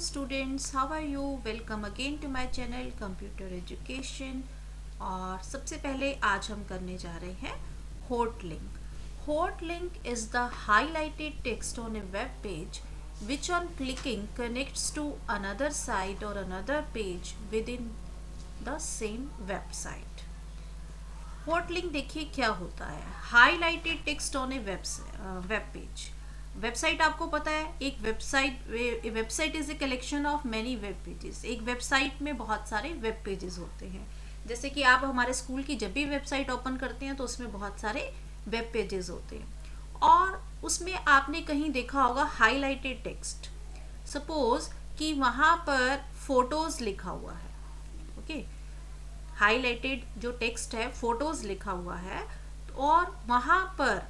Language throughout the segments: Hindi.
students, how are you? Welcome again to my channel Computer Education। और सबसे पहले आज हम करने जा रहे हैं hot link। Hot link is the highlighted text on a web page which on clicking connects to another site or another page within the same website। hot link देखिए क्या होता है। highlighted text on a web page। Website आपको पता है, एक website is a collection of many web pages. एक वेबसाइट में बहुत सारे वेब पेजेस होते हैं। जैसे कि आप हमारे स्कूल की जब भी वेबसाइट ओपन करते हैं तो उसमें बहुत सारे वेब पेजेस होते हैं और उसमें आपने कहीं देखा होगा हाईलाइटेड टेक्स्ट। सपोज कि वहाँ पर फोटोज लिखा हुआ है, ओके। हाईलाइटेड जो टेक्स्ट है फोटोज लिखा हुआ है और वहाँ पर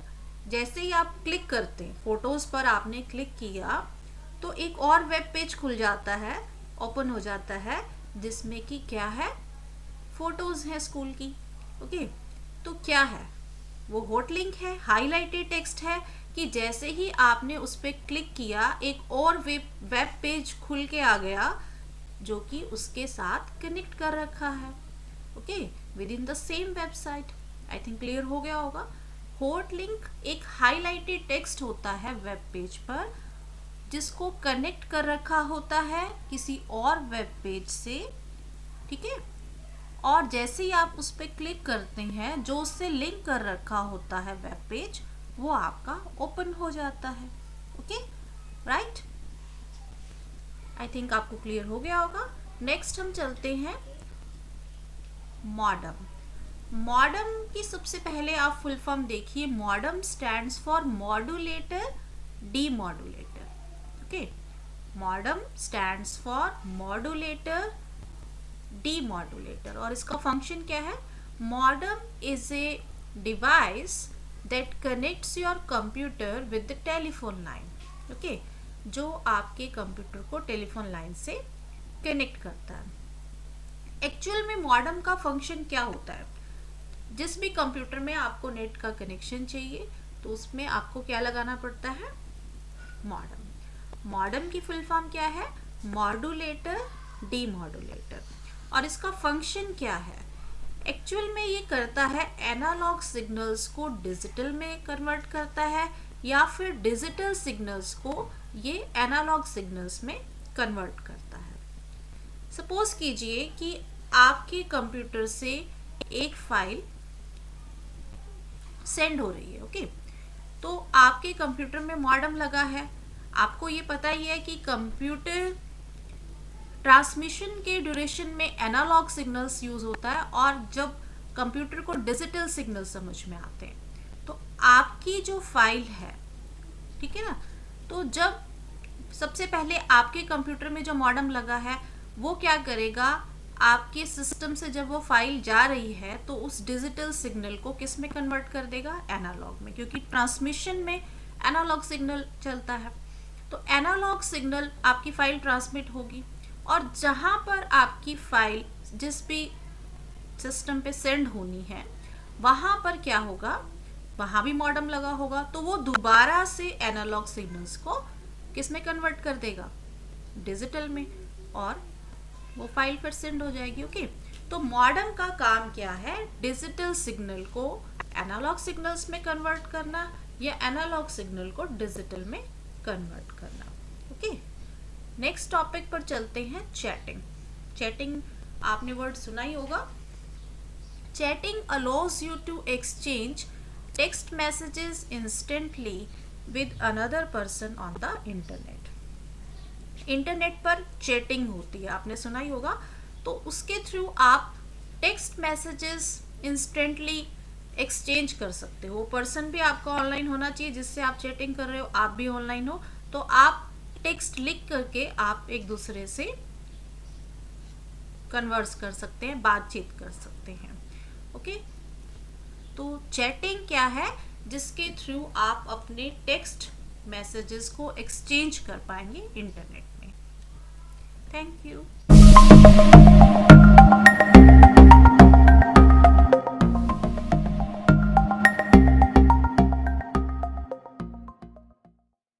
जैसे ही आप क्लिक करते हैं, फोटोज पर आपने क्लिक किया तो एक और वेब पेज खुल जाता है, ओपन हो जाता है, जिसमें कि क्या है, फोटोज हैं स्कूल की, ओके। तो क्या है वो? हॉट लिंक है, हाईलाइटेड टेक्स्ट है कि जैसे ही आपने उस पर क्लिक किया एक और वेब पेज खुल के आ गया जो कि उसके साथ कनेक्ट कर रखा है, okay, with in the same website. I think clear हो गया होगा। हॉट लिंक एक हाईलाइटेड टेक्स्ट होता है वेब पेज पर जिसको कनेक्ट कर रखा होता है किसी और वेब पेज से, ठीक है। और जैसे ही आप उस पर क्लिक करते हैं जो उससे लिंक कर रखा होता है वेब पेज, वो आपका ओपन हो जाता है, ओके, राइट। आई थिंक आपको क्लियर हो गया होगा। नेक्स्ट हम चलते हैं मॉडम। मॉडम की सबसे पहले आप फुल फॉर्म देखिए। Modem stands for modulator demodulator, okay. Modem stands for modulator demodulator और इसका फंक्शन क्या है? Modem is a device that connects your computer with the telephone line, okay, जो आपके कंप्यूटर को टेलीफोन लाइन से कनेक्ट करता है। एक्चुअल में मॉडम का फंक्शन क्या होता है? जिस भी कंप्यूटर में आपको नेट का कनेक्शन चाहिए तो उसमें आपको क्या लगाना पड़ता है? मॉडम। मॉडम की फुल फॉर्म क्या है? Modulator demodulator. और इसका फंक्शन क्या है? एक्चुअल में ये करता है एनालॉग सिग्नल्स को डिजिटल में कन्वर्ट करता है या फिर डिजिटल सिग्नल्स को ये एनालॉग सिग्नल्स में कन्वर्ट करता है। सपोज कीजिए कि आपके कंप्यूटर से एक फाइल सेंड हो रही है, ओके। तो आपके कंप्यूटर में मॉडम लगा है। आपको ये पता ही है कि कंप्यूटर ट्रांसमिशन के ड्यूरेशन में एनालॉग सिग्नल्स यूज होता है और जब कंप्यूटर को डिजिटल सिग्नल समझ में आते हैं तो आपकी जो फाइल है, ठीक है ना, तो जब सबसे पहले आपके कंप्यूटर में जो मॉडम लगा है वो क्या करेगा, आपके सिस्टम से जब वो फाइल जा रही है तो उस डिजिटल सिग्नल को किस में कन्वर्ट कर देगा? एनालॉग में, क्योंकि ट्रांसमिशन में एनालॉग सिग्नल चलता है। तो एनालॉग सिग्नल आपकी फाइल ट्रांसमिट होगी और जहां पर आपकी फाइल जिस भी सिस्टम पे सेंड होनी है वहां पर क्या होगा, वहां भी मॉडम लगा होगा, तो वो दोबारा से एनालॉग सिग्नल्स को किस में कन्वर्ट कर देगा? डिजिटल में, और वो फाइल पर सेंड हो जाएगी, ओके। तो मॉडम का काम क्या है? डिजिटल सिग्नल को एनालॉग सिग्नल्स में कन्वर्ट करना या एनालॉग सिग्नल को डिजिटल में कन्वर्ट करना, ओके। नेक्स्ट टॉपिक पर चलते हैं, चैटिंग। चैटिंग आपने वर्ड सुना ही होगा। Chatting allows you to exchange text messages instantly with another person on the internet. Internet पर चैटिंग होती है, आपने सुना ही होगा। तो उसके थ्रू आप टेक्स्ट मैसेजेस इंस्टेंटली एक्सचेंज कर सकते हो। पर्सन भी आपका ऑनलाइन होना चाहिए जिससे आप चैटिंग कर रहे हो, आप भी ऑनलाइन हो, तो आप टेक्स्ट लिख करके आप एक दूसरे से कन्वर्स कर सकते हैं, बातचीत कर सकते हैं, ओके। तो चैटिंग क्या है? जिसके थ्रू आप अपने टेक्स्ट मैसेजेस को एक्सचेंज कर पाएंगे इंटरनेट में। Thank you.